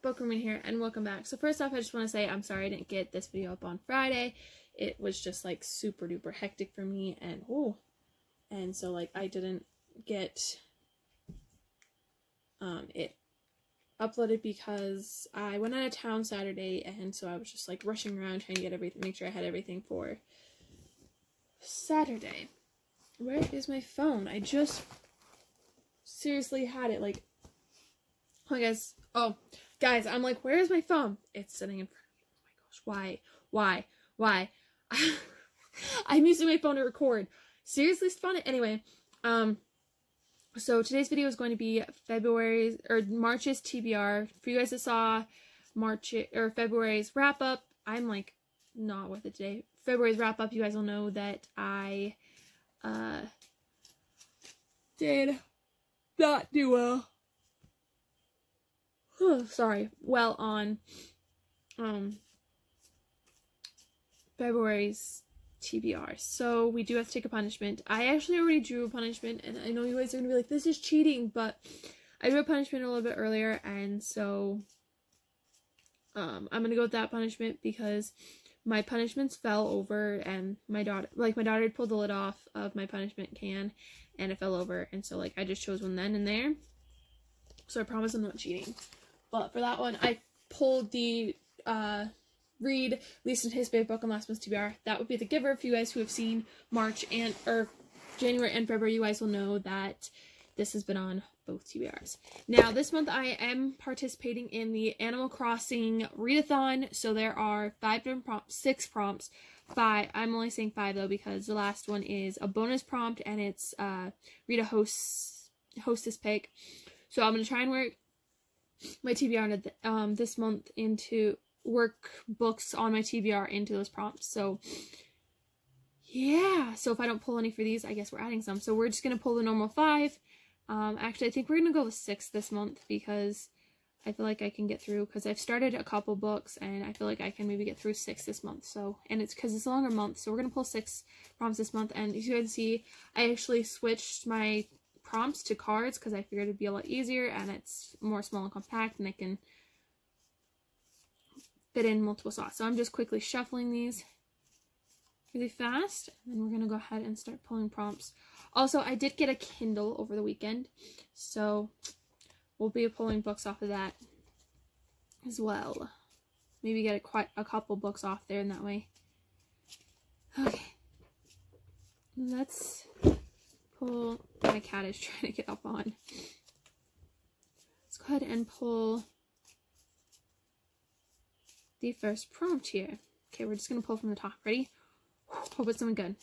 book room in here, and welcome back. So first off, I just want to say I'm sorry I didn't get this video up on Friday. It was just like super duper hectic for me, and so like I didn't get it uploaded because I went out of town Saturday, and so I was just like rushing around trying to get everything, make sure I had everything for Saturday. Where is my phone? I just seriously had it like, oh guys, I'm like, where is my phone? It's sitting in front of me. Oh my gosh, why I'm using my phone to record. Seriously, it's fun. Anyway, so today's video is going to be March's TBR. For you guys that saw February's wrap up, I'm like not with it today. February's wrap up, you guys will know that I did not do well. Well, on February's TBR. So we do have to take a punishment. I actually already drew a punishment, and I know you guys are gonna be like, this is cheating, but I drew a punishment a little bit earlier, and so I'm gonna go with that punishment because my punishments fell over, and my daughter had pulled the lid off of my punishment can, and it fell over, and so like I just chose one then and there. So I promise I'm not cheating. But for that one, I pulled the read least anticipated book on last month's TBR. That would be The Giver. For you guys who have seen January and February, you guys will know that this has been on both TBRs. Now, this month I am participating in the Animal Crossing readathon. So there are 5 different prompts, 6 prompts. 5. I'm only saying 5 though because the last one is a bonus prompt, and it's read a hostess pick. So I'm gonna try and work my TBR this month into work books on my TBR into those prompts. So yeah, so if I don't pull any for these, I guess we're adding some. So we're just gonna pull the normal 5. Actually, I think we're gonna go with 6 this month because I feel like I can get through, because I've started a couple books and I feel like I can maybe get through 6 this month. So, and it's because it's a longer month, so we're gonna pull 6 prompts this month. And as you can see, I actually switched my prompts to cards because I figured it'd be a lot easier, and it's more small and compact, and I can fit in multiple slots. So I'm just quickly shuffling these really fast, and then we're gonna go ahead and start pulling prompts. Also, I did get a Kindle over the weekend, so we'll be pulling books off of that as well. Maybe get quite a couple books off there in that way. Okay, let's pull. My cat is trying to get up on. Let's go ahead and pull the first prompt here. Okay, we're just gonna pull from the top. Ready? Hope it's something good.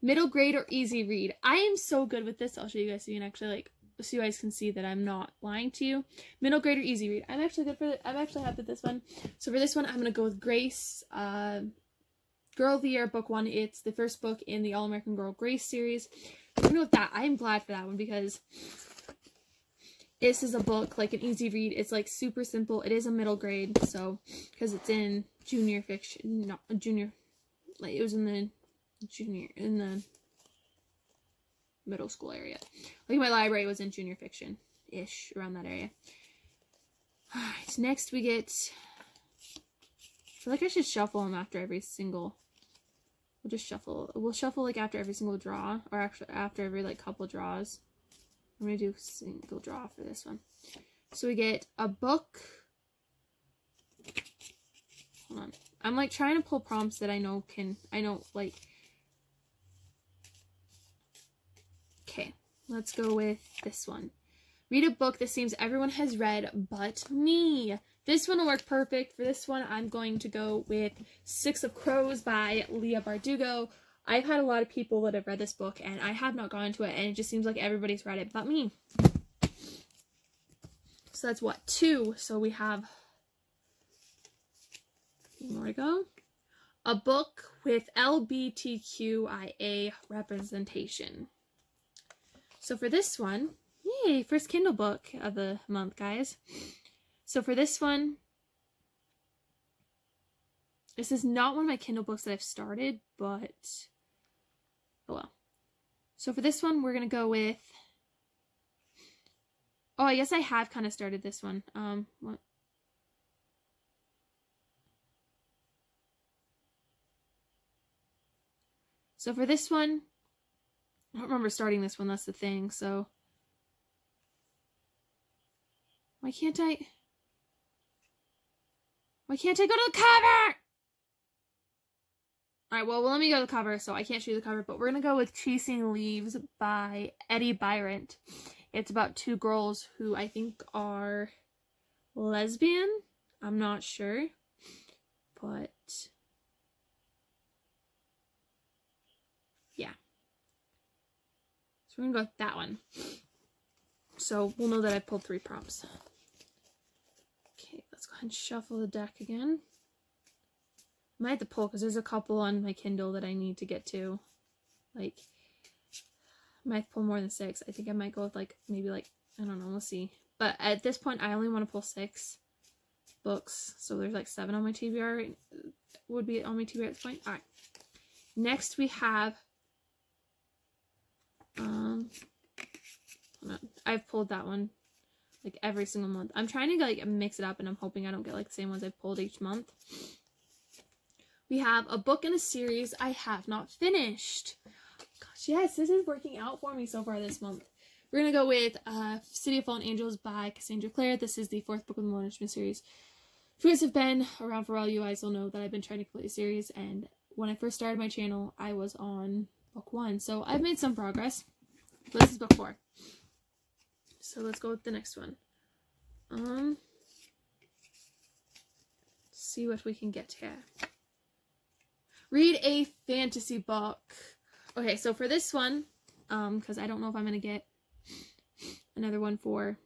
Middle grade or easy read. I am so good with this. I'll show you guys so you can actually so you guys can see that I'm not lying to you. Middle grade or easy read. I'm actually good for I'm actually happy with this one. So for this one, I'm gonna go with Grace. Girl of the Year, book 1. It's the first book in the All American Girl Grace series. I'm gonna go with that. I am glad for that one because this is a book, like an easy read. It's like super simple. It is a middle grade, so because it's in junior fiction, not junior, like it was in the middle school area. Like my library was in junior fiction ish, around that area. Alright, next we get, I feel like I should shuffle them after every single, we'll shuffle like after every single draw, or actually after every like couple draws. I'm gonna do single draw for this one. So we get a book. Hold on. I'm like trying to pull prompts that I know like. Okay, let's go with this one. Read a book that seems everyone has read but me. This one will work perfect. For this one, I'm going to go with 6 of Crows by Leah Bardugo. I've had a lot of people that have read this book, and I have not gone to it, and it just seems like everybody's read it but me. So that's what, 2. So we have 3 more to go. A book with LGBTQIA representation. So for this one, yay, first Kindle book of the month, guys. So for this one, this is not one of my Kindle books that I've started, but oh well. So for this one, we're going to go with, oh, I guess I have kind of started this one. So for this one, I don't remember starting this one, that's the thing, so why can't I go to the cover? Alright, well, let me go to the cover, so I can't show you the cover, but we're gonna go with Chasing Leaves by Eddie Byron. It's about two girls who I think are lesbian. I'm not sure, but yeah. So we're gonna go with that one. So we'll know that I pulled 3 prompts. Okay, let's go ahead and shuffle the deck again. I might have to pull because there's a couple on my Kindle that I need to get to. Like, I might pull more than 6. I think I might go with like, maybe like, I don't know, we'll see. But at this point, I only want to pull 6 books. So there's like 7 on my TBR, would be on my TBR at this point. Alright. Next we have, I've pulled that one like every single month. I'm trying to like mix it up, and I'm hoping I don't get like the same ones I've pulled each month. We have a book in a series I have not finished. Gosh, yes, this is working out for me so far this month. We're going to go with City of Fallen Angels by Cassandra Clare. This is the 4th book of the Management series. If you guys have been around for a while, you guys will know that I've been trying to complete the series, and when I first started my channel, I was on book 1. So I've made some progress. But this is book 4. So let's go with the next one. See what we can get here. Read a fantasy book. Okay, so for this one, because I don't know if I'm going to get another one for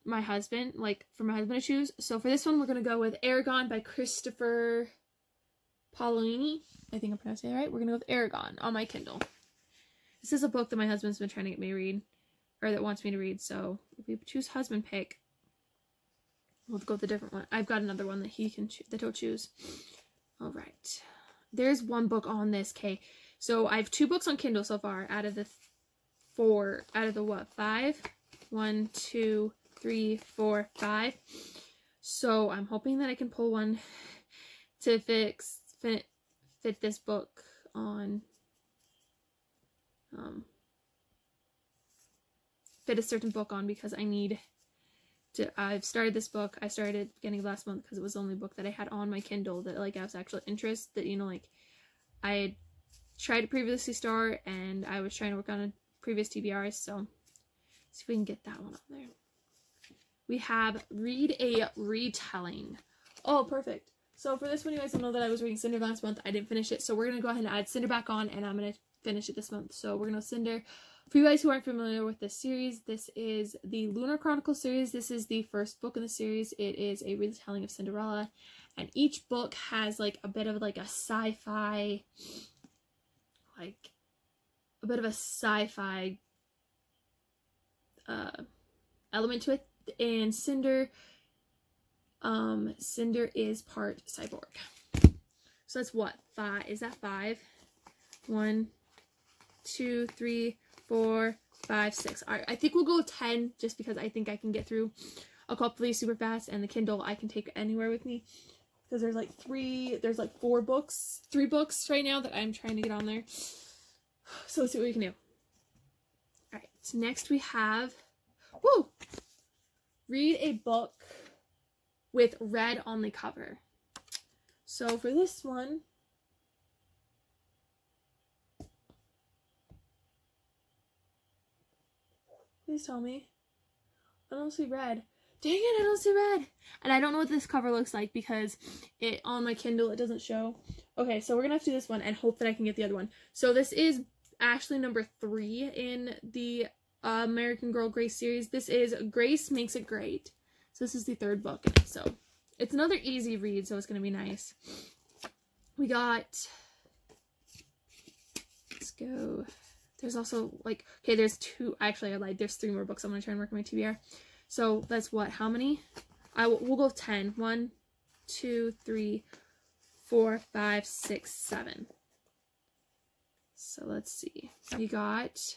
my husband, like for my husband to choose. So for this one, we're going to go with Aragon by Christopher Paolini. I think I'm pronouncing it right. We're going to go with Aragon on my Kindle. This is a book that my husband's been trying to get me to read, or that wants me to read. So if we choose husband pick, we'll go with a different one. I've got another one that he can that he'll choose. All right. There's one book on this, okay? So I have 2 books on Kindle so far out of the 4, out of the what, 5? 1, 2, 3, 4, 5. So I'm hoping that I can pull one to fit this book on, fit a certain book on, because I need to, I've started this book, I started at the beginning of last month because it was the only book that I had on my Kindle that like I was actual interest, that, you know, like I had tried to previously start, and I was trying to work on a previous TBR, so see if we can get that one on there. We have Read a Retelling. Oh, perfect. So for this one, you guys will know that I was reading Cinder last month. I didn't finish it, so we're going to go ahead and add Cinder back on, and I'm going to finish it this month. So we're going to Cinder. For you guys who aren't familiar with this series, this is the Lunar Chronicles series. This is the 1st book in the series. It is a retelling of Cinderella, and each book has like a bit of like a sci-fi, like a bit of a sci-fi element to it. And Cinder is part cyborg. So that's what, 5? Is that 5? 1, 2, 3, 4, 5, 6. All right, I think we'll go with 10, just because I think I can get through a couple of these super fast, and the Kindle I can take anywhere with me, because there's like 3 books right now that I'm trying to get on there. So let's see what we can do. All right, so next we have, read a book with red on the cover. So for this one, please tell me. I don't see red. Dang it, I don't see red. And I don't know what this cover looks like because it on my Kindle, it doesn't show. Okay, so we're going to have to do this one and hope that I can get the other one. So this is actually number 3 in the American Girl Grace series. This is Grace Makes It Great. So this is the 3rd book in it. So it's another easy read, so it's going to be nice. We got, let's go. There's also like, okay, there's 2, actually I lied, there's 3 more books I'm going to try and work on my TBR. So that's what, how many? We'll go with 10. 1, 2, 3, 4, 5, 6, 7. So let's see. We got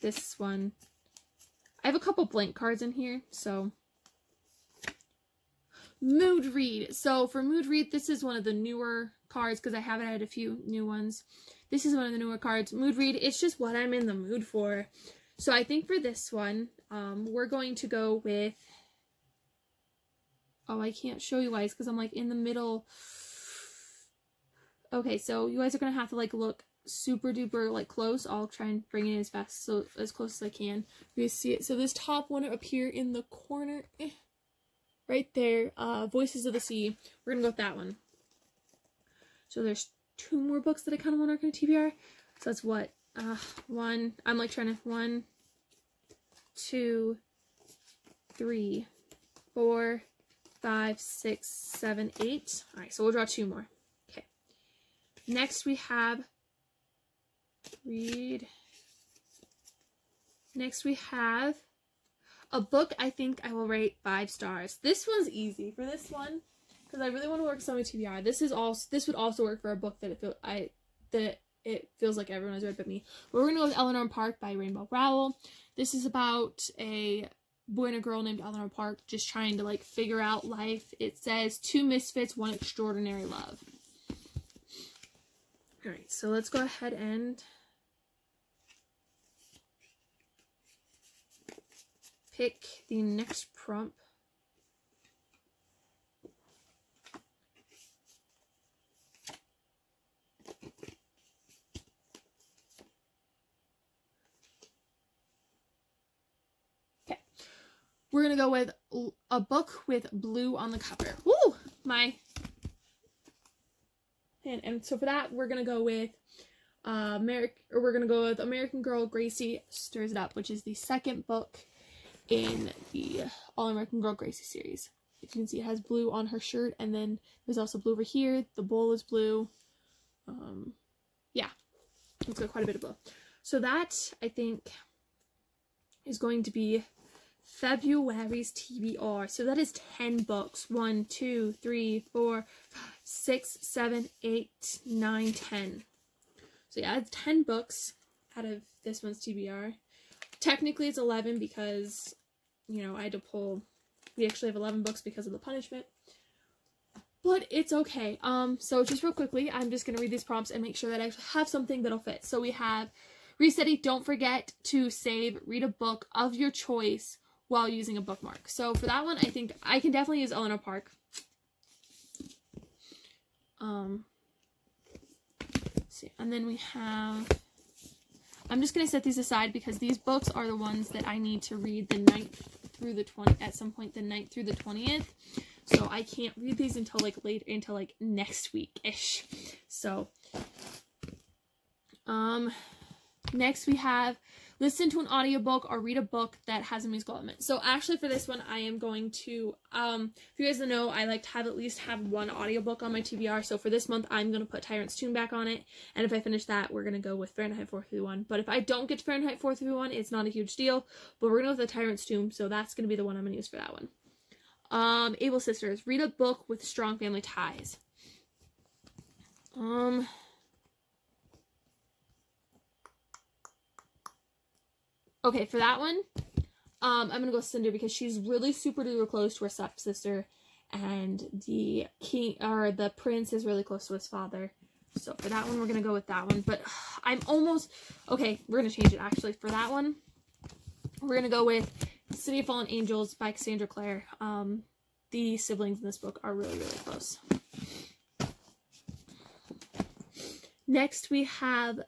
this one. I have a couple blank cards in here, so Mood Read. So for Mood Read, this is one of the newer cards because I haven't had a few new ones. This is one of the newer cards. Mood Read, it's just what I'm in the mood for. So I think for this one, we're going to go with, oh, I can't show you guys because I'm like in the middle. Okay, so you guys are going to have to like look super duper like close. I'll try and bring it as fast, so as close as I can. You guys see it. So this top one up here in the corner, right there, Voices of the Sea. We're going to go with that one. So there's 2 more books that I kind of want to work on TBR. So that's what, 1, I'm like trying to, 1, 2, 3, 4, 5, 6, 7, 8. All right, so we'll draw 2 more. Okay. Next we have read. Next we have a book I think I will rate 5 stars. This one's easy for this one because I really want to work some with TBR. This would also work for a book that it feels like everyone has read but me. But we're gonna go with Eleanor Park by Rainbow Rowell. This is about a boy and a girl named Eleanor Park just trying to like figure out life. It says 2 misfits, 1 extraordinary love. All right, so let's go ahead and pick the next prompt. Okay, we're gonna go with a book with blue on the cover. Woo! And so for that, we're gonna go with American Girl Gracie Stirs It Up, which is the 2nd book in the All American Girl Gracie series. If you can see, it has blue on her shirt, and then there's also blue over here. The bowl is blue. Yeah, it's got quite a bit of blue. So that, I think, is going to be February's TBR. So that is 10 books. 1, 2, 3, 4, 5, 6, 7, 8, 9, 10. So yeah, it's 10 books out of this one's TBR. Technically it's 11 because, you know, I had to pull, we actually have 11 books because of the punishment. But it's okay. So just real quickly, I'm just going to read these prompts and make sure that I have something that'll fit. So we have, Ready, don't forget to read a book of your choice while using a bookmark. So for that one, I think I can definitely use Eleanor Park. See, and then we have, I'm just going to set these aside because these books are the ones that I need to read the 9th through the 20th, at some point the 9th through the 20th. So I can't read these until like next week-ish. So, next we have listen to an audiobook or read a book that has a musical element. So actually for this one, I am going to, if you guys don't know, I like to at least have 1 audiobook on my TBR. So for this month, I'm going to put Tyrant's Tomb back on it. And if I finish that, we're going to go with Fahrenheit 431. But if I don't get to Fahrenheit 431, it's not a huge deal. But we're going to go with the Tyrant's Tomb. So that's going to be the one I'm going to use for that one. Able Sisters, read a book with strong family ties. Okay, for that one, I'm gonna go Cinder because she's really super duper close to her stepsister, and the prince is really close to his father. So for that one, we're gonna go with that one. But I'm almost okay. We're gonna change it actually. For that one, we're gonna go with City of Fallen Angels by Cassandra Clare. The siblings in this book are really close. Next, we have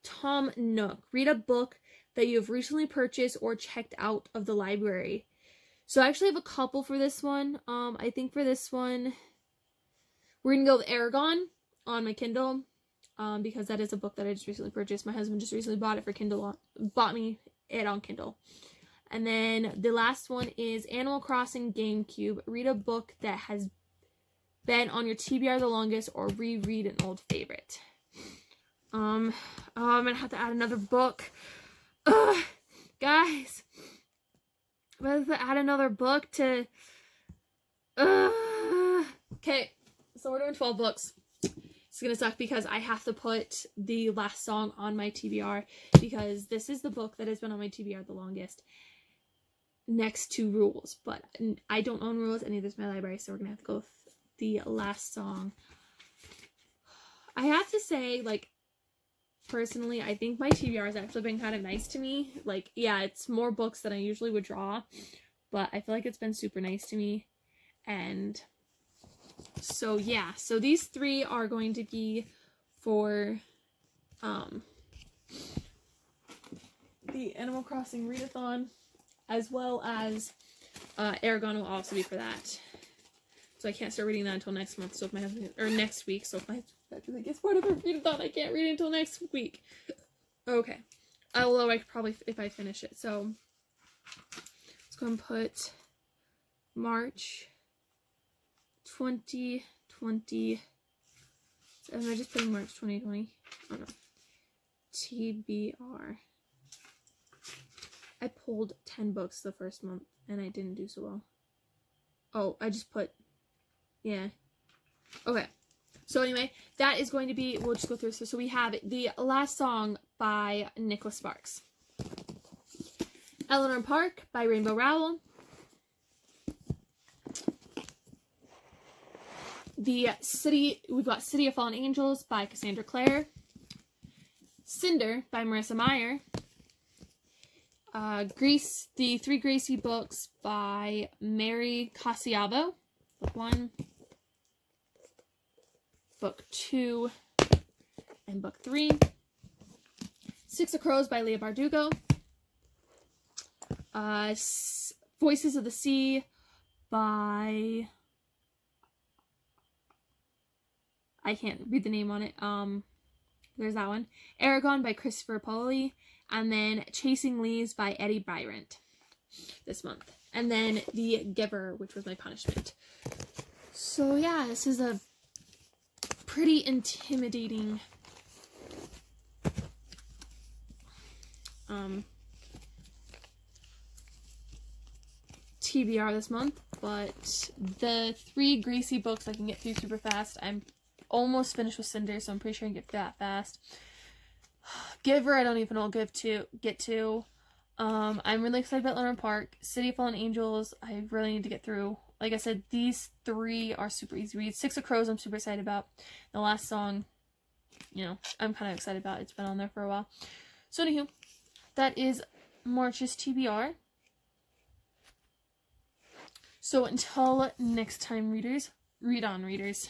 Tom Nook. Read a book that you have recently purchased or checked out of the library. So I actually have a couple for this one. I think for this one, we're going to go with Aragon on my Kindle, because that is a book that I just recently purchased. My husband just recently bought it for Kindle, bought me it on Kindle. And then the last one is Animal Crossing GameCube. Read a book that has been on your TBR the longest or reread an old favorite. I'm going to have to add another book. Guys, I'm going to add another book to, okay, so we're doing 12 books. It's going to suck because I have to put the last song on my TBR because this is the book that has been on my TBR the longest. next to Rules, but I don't own Rules, and neither does my library, so we're gonna have to go with the last song. I have to say, like, personally, I think my TBR has actually been kind of nice to me. Like, yeah, it's more books than I usually would draw, but I feel like it's been super nice to me. And so, yeah, so these 3 are going to be for the Animal Crossing readathon, as well as Aragon will also be for that. So I can't start reading that until next month. So if my husband, or next week. So if my husband gets part of a readathon, I can't read it until next week. Okay. Although I could probably, if I finish it. So let's go and put March 2020. Am I just putting March 2020? Oh no. TBR. I pulled 10 books the first month and I didn't do so well. Oh, I just put, yeah. Okay. So anyway, that is going to be, we'll just go through. So we have the last song by Nicholas Sparks. Eleanor Park by Rainbow Rowell. We've got City of Fallen Angels by Cassandra Clare. Cinder by Marissa Meyer. The 3 Gracie books by Mary Casiabo. Book 1, Book 2, and Book 3. 6 of Crows by Leah Bardugo. Voices of the Sea by... I can't read the name on it. There's that one. Aragon by Christopher Polly. And then Chasing Leaves by Eddie Bryant this month. And then The Giver, which was my punishment. So yeah, this is a pretty intimidating TBR this month, but the 3 Gracie books I can get through super fast. I'm almost finished with Cinder, so I'm pretty sure I can get that fast. Giver, I don't even know what get to. I'm really excited about Eleanor Park. City of Fallen Angels, I really need to get through. Like I said, these 3 are super easy reads. 6 of Crows, I'm super excited about. The last song, you know, I'm kind of excited about. It's been on there for a while. So anywho, that is March's TBR. So until next time, readers, read on, readers.